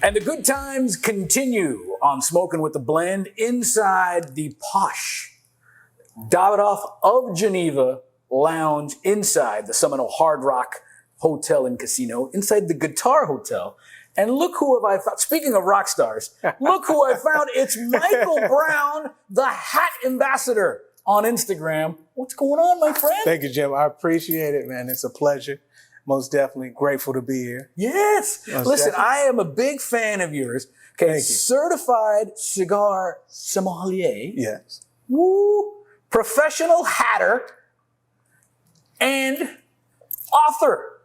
And the good times continue on Smoking with the Blend inside the posh Davidoff of Geneva Lounge, inside the Seminole Hard Rock Hotel and Casino, inside the Guitar Hotel. And look who have I found. Speaking of rock stars, look who I found. It's Michael Brown, the hat ambassador on Instagram. What's going on, my friend? Thank you, Jim. I appreciate it, man. It's a pleasure. Most definitely grateful to be here. Yes. Listen, I am a big fan of yours. Okay, Thank you. Certified cigar sommelier. Yes. Woo. Professional hatter and author.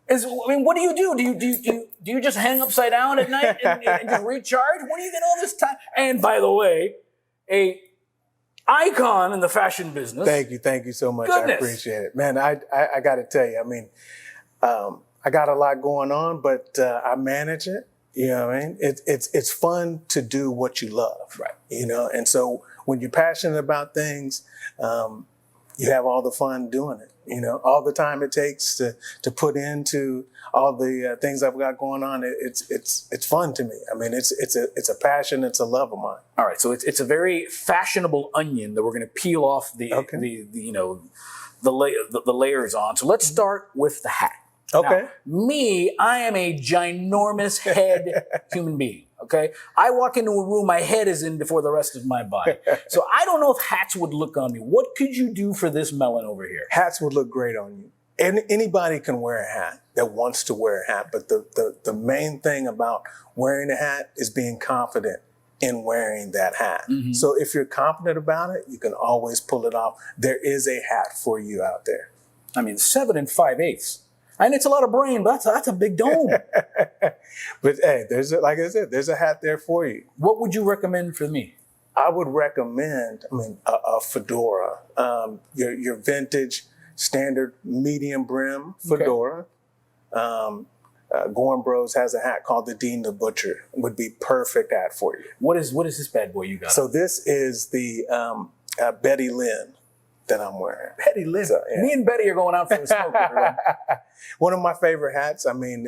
What do you do? Do you just hang upside down at night and just recharge? When do you get all this time? And by the way, a icon in the fashion business. Thank you so much. Goodness. I appreciate it, man. I got to tell you, I got a lot going on, but I manage it. You know what I mean? It's fun to do what you love, right? You know, and so when you're passionate about things, you have all the fun doing it. You know, all the time it takes to put into all the things I've got going on. It's fun to me. I mean, it's a passion. It's a love of mine. All right, so it's a very fashionable onion that we're going to peel off the layers on. So let's start with the hat. Okay. Now, I am a ginormous head human being. Okay, I walk into a room, my head is in before the rest of my body. So I don't know if hats would look on me. What could you do for this melon over here? Hats would look great on you. And anybody can wear a hat that wants to wear a hat. But the main thing about wearing a hat is being confident in wearing that hat. Mm-hmm. So if you're confident about it, you can always pull it off. There is a hat for you out there. I mean, 7 5/8. And it's a lot of brain, but that's a big dome. But hey, like I said, there's a hat there for you. What would you recommend for me? I would recommend, a fedora, your vintage standard medium brim fedora. Okay. Gorn Bros has a hat called the Dean the Butcher. Would be perfect hat for you. What is this bad boy you got? So this is the Betty Lynn that I'm wearing. Betty Lynn. So, yeah. Me and Betty are going out for a smoke. One of my favorite hats. I mean,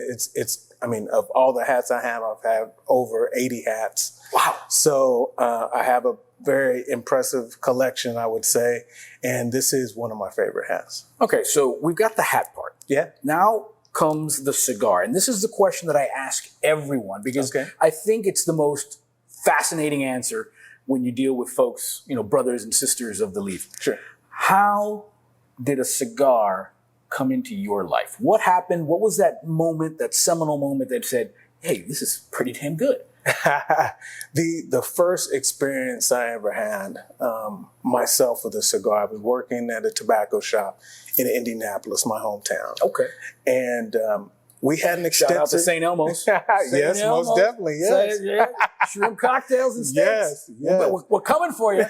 of all the hats I have, I've had over 80 hats. Wow. So I have a very impressive collection, I would say. And this is one of my favorite hats. Okay, so we've got the hat part. Yeah. Now comes the cigar. And this is the question that I ask everyone because I think it's the most fascinating answer when you deal with folks, brothers and sisters of the leaf. Sure. How did a cigar come into your life? What happened? What was that moment, that seminal moment that said, hey, this is pretty damn good? The first experience I ever had myself with a cigar, I was working at a tobacco shop in Indianapolis, my hometown. Okay. And we had an extensive... Shout out to St. Elmo's. Yes, most definitely, yes. Shrimp cocktails and steaks. Yes. We're coming for you.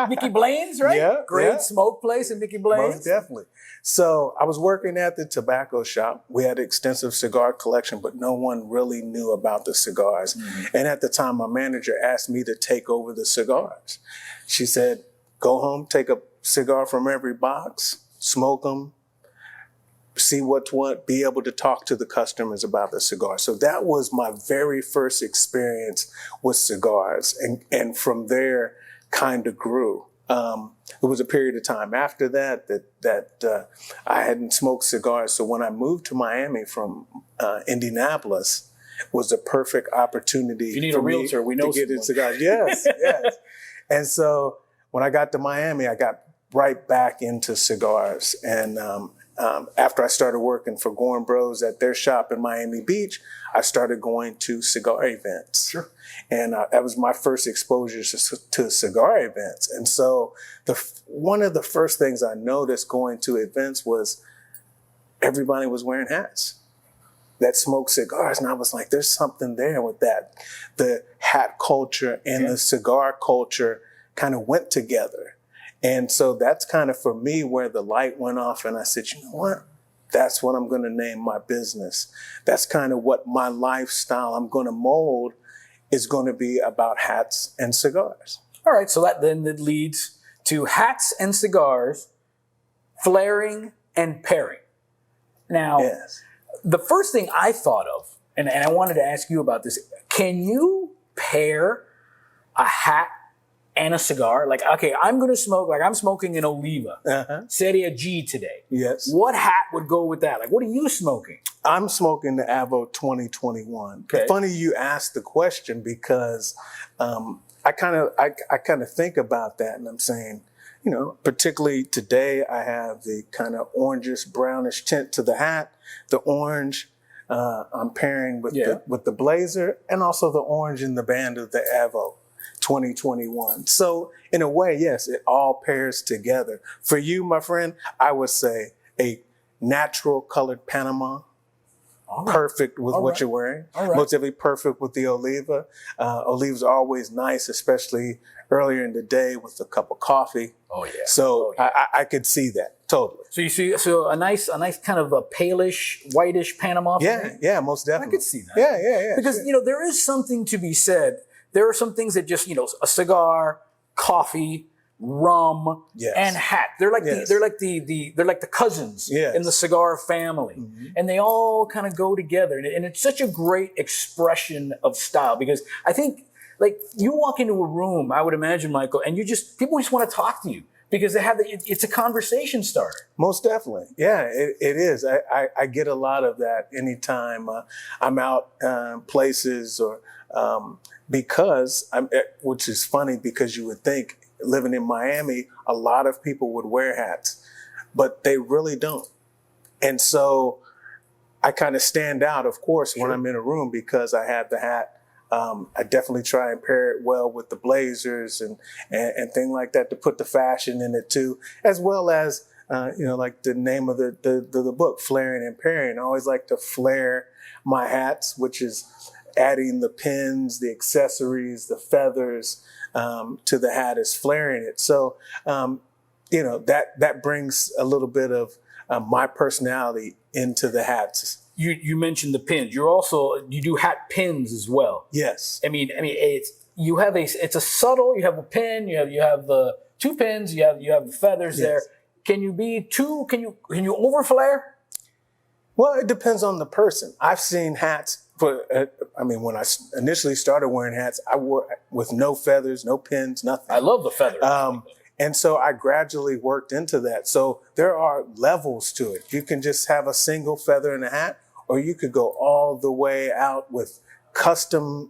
Mickey Blaine's, right? Yeah. Great smoke place in Mickey Blaine's. Most definitely. So I was working at the tobacco shop. We had an extensive cigar collection, but no one really knew about the cigars. Mm-hmm. And at the time, my manager asked me to take over the cigars. She said, go home, take a cigar from every box, smoke them, see what's what, be able to talk to the customers about the cigar. So that was my very first experience with cigars. And from there kind of grew. There was a period of time after that I hadn't smoked cigars. So when I moved to Miami from Indianapolis, was a perfect opportunity. You need a realtor. We know to get into cigars. Yes, yes. And so when I got to Miami, I got right back into cigars. And after I started working for Gorn Bros at their shop in Miami Beach, I started going to cigar events. Sure. And that was my first exposure to cigar events. And so one of the first things I noticed going to events was everybody was wearing hats that smoked cigars. And I was like, there's something there with that. The hat culture and the cigar culture kind of went together. And so that's kind of, for me, where the light went off. And I said, you know what? That's what I'm going to name my business. That's kind of what my lifestyle I'm going to mold is going to be, about hats and cigars. All right. So that then leads to hats and cigars, flaring and pairing. Now, the first thing I thought of and I wanted to ask you about this. Can you pair a hat and a cigar? Like, okay, I'm going to smoke, like I'm smoking an Oliva, Serie G today. Yes. What hat would go with that? Like, what are you smoking? I'm smoking the Avo 2021. Okay. Funny you asked the question because I kind of think about that, and I'm saying, you know, particularly today, I have the kind of orangish brownish tint to the hat. The orange I'm pairing with the blazer, and also the orange in the band of the Avo 2021. So in a way, yes, it all pairs together. For you, my friend, I would say a natural colored Panama. Perfect with what you're wearing. Most definitely perfect with the Oliva. Olivas are always nice, especially earlier in the day with a cup of coffee. Oh yeah. So I could see that totally. So you see, a nice kind of a palish, whitish Panama. Yeah, most definitely. I could see that. Yeah. Because you know there is something to be said. There are some things that just a cigar, coffee, rum, and hat. They're like the cousins in the cigar family, and they all kind of go together. And it's such a great expression of style because I think, like, you walk into a room, I would imagine, Michael, and people just want to talk to you because it's a conversation starter. Most definitely, yeah, it is. I get a lot of that anytime I'm out places or because which is funny because you would think, living in Miami, a lot of people would wear hats, but they really don't. And so I kind of stand out, of course, when I'm in a room because I have the hat. I definitely try and pair it well with the blazers and things like that to put the fashion in it too, as well as, like the name of the book, Flaring and Pairing. I always like to flare my hats, which is adding the pins, the accessories, the feathers, to the hat is flaring it. So, that brings a little bit of my personality into the hats. You mentioned the pins. You do hat pins as well. Yes. I mean, it's a subtle. You have a pin. You have the two pins. You have the feathers there. Can you can you over flare? Well, it depends on the person. I've seen hats. When I initially started wearing hats, I wore with no feathers, no pins, nothing. I love the feathers. And so I gradually worked into that. So there are levels to it. You can just have a single feather in a hat, or you could go all the way out with custom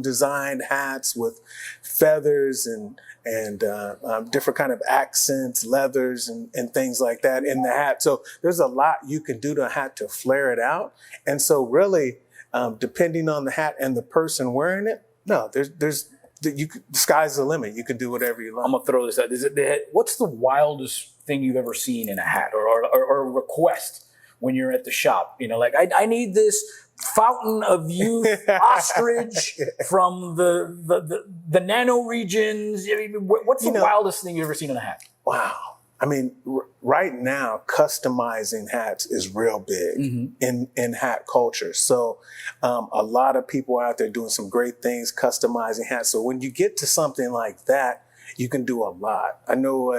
designed hats with feathers and different kind of accents, leathers and things like that in the hat. So there's a lot you can do to a hat to flare it out. And so really, depending on the hat and the person wearing it, the sky's the limit. You can do whatever you like. I'm gonna throw this out. What's the wildest thing you've ever seen in a hat or a request when you're at the shop? Like I need this fountain of youth ostrich from the nano regions. I mean, what's the wildest thing you've ever seen in a hat? Wow. I mean, right now, customizing hats is real big in hat culture. So a lot of people out there doing some great things, customizing hats. So when you get to something like that, you can do a lot. I know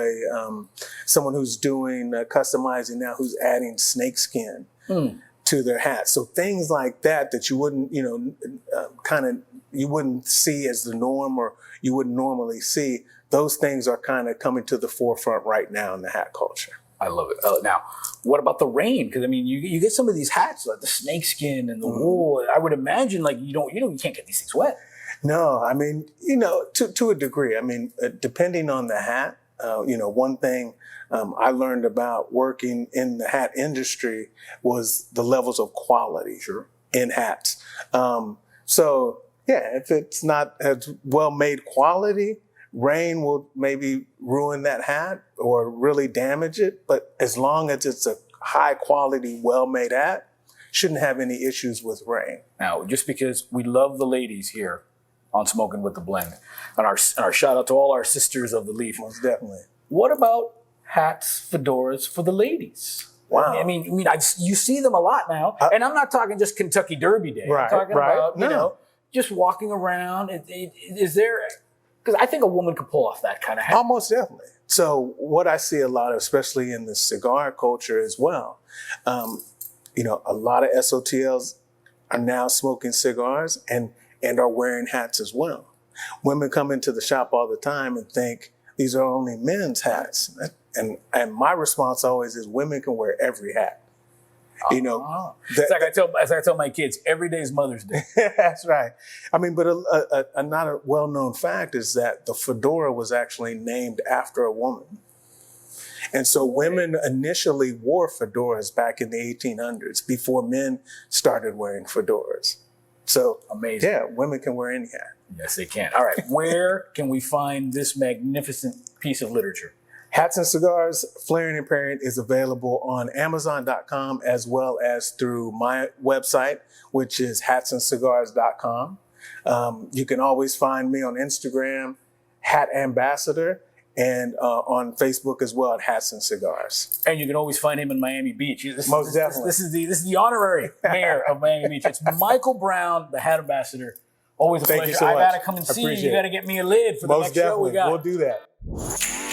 someone who's doing customizing now who's adding snakeskin to their hats. So things like that you wouldn't, you wouldn't see as the norm or you wouldn't normally see. Those things are kind of coming to the forefront right now in the hat culture. I love it. Now, what about the rain? Because I mean, you get some of these hats like the snakeskin and the wool. I would imagine like you can't get these things wet. No, I mean, to a degree. I mean, depending on the hat, one thing I learned about working in the hat industry was the levels of quality in hats. If it's not as well made quality, rain will maybe ruin that hat or really damage it. But as long as it's a high quality, well-made hat, shouldn't have any issues with rain. Now, just because we love the ladies here on Smoking with the Blend, and our shout out to all our sisters of the leaf. Most definitely. What about hats, fedoras for the ladies? Wow. I mean, you see them a lot now, and I'm not talking just Kentucky Derby Day. I'm talking about just walking around. Is there? Because I think a woman could pull off that kind of hat. Almost definitely. So what I see a lot of, especially in the cigar culture as well, a lot of SOTLs are now smoking cigars and are wearing hats as well. Women come into the shop all the time and think these are only men's hats. And my response always is women can wear every hat. You know, it's like I tell my kids, every day is Mother's Day. That's right. I mean, but a not a well-known fact is that the fedora was actually named after a woman. And so women initially wore fedoras back in the 1800s before men started wearing fedoras. So amazing. Yeah, women can wear any hat. Yes, they can. All right. Where can we find this magnificent piece of literature? Hats and Cigars, Flaring and Parent is available on Amazon.com as well as through my website, which is hatsandcigars.com. You can always find me on Instagram, Hat Ambassador, and on Facebook as well at Hats and Cigars. And you can always find him in Miami Beach. Most definitely. This is the honorary mayor of Miami Beach. It's Michael Brown, the Hat Ambassador. Always a pleasure. Thank you so much. I gotta come and see you. You gotta get me a lid for the next show we got. We'll do that.